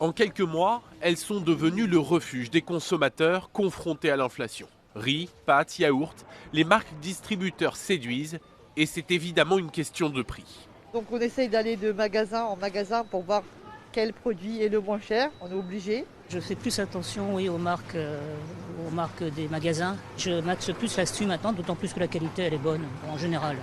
En quelques mois, elles sont devenues le refuge des consommateurs confrontés à l'inflation. Riz, pâtes, yaourts, les marques distributeurs séduisent et c'est évidemment une question de prix. Donc on essaye d'aller de magasin en magasin pour voir quel produit est le moins cher, on est obligé. Je fais plus attention, oui, aux marques des magasins. Je maxe plus là-dessus maintenant, d'autant plus que la qualité elle est bonne en général.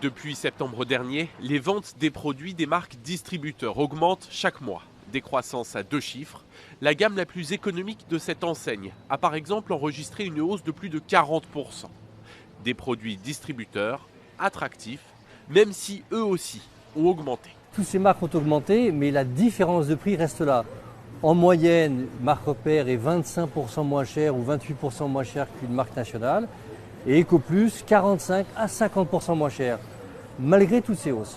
Depuis septembre dernier, les ventes des produits des marques distributeurs augmentent chaque mois. Décroissance à 2 chiffres. La gamme la plus économique de cette enseigne a par exemple enregistré une hausse de plus de 40%. Des produits distributeurs attractifs, même si eux aussi ont augmenté. Toutes ces marques ont augmenté, mais la différence de prix reste là. En moyenne, marque Repère est 25% moins chère ou 28% moins chère qu'une marque nationale. Et EcoPlus, 45 à 50% moins cher, malgré toutes ces hausses.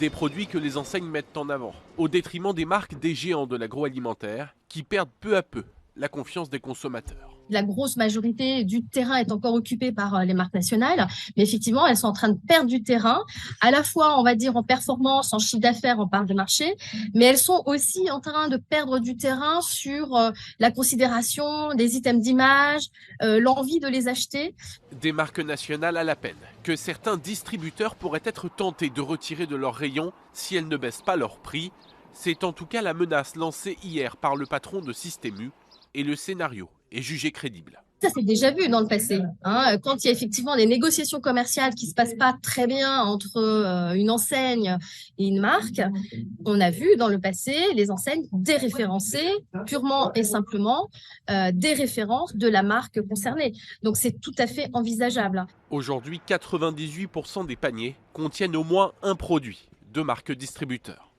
Des produits que les enseignes mettent en avant, au détriment des marques des géants de l'agroalimentaire qui perdent peu à peu la confiance des consommateurs. La grosse majorité du terrain est encore occupée par les marques nationales, mais effectivement, elles sont en train de perdre du terrain, à la fois, on va dire, en performance, en chiffre d'affaires, en part de marché, mais elles sont aussi en train de perdre du terrain sur la considération des items d'image, l'envie de les acheter. Des marques nationales à la peine, que certains distributeurs pourraient être tentés de retirer de leurs rayons si elles ne baissent pas leur prix. C'est en tout cas la menace lancée hier par le patron de Système U, et le scénario est jugé crédible. Ça, c'est déjà vu dans le passé. Quand il y a effectivement des négociations commerciales qui se passent pas très bien entre une enseigne et une marque, on a vu dans le passé les enseignes déréférencer purement et simplement des références de la marque concernée. Donc c'est tout à fait envisageable. Aujourd'hui, 98% des paniers contiennent au moins un produit de marque distributeur.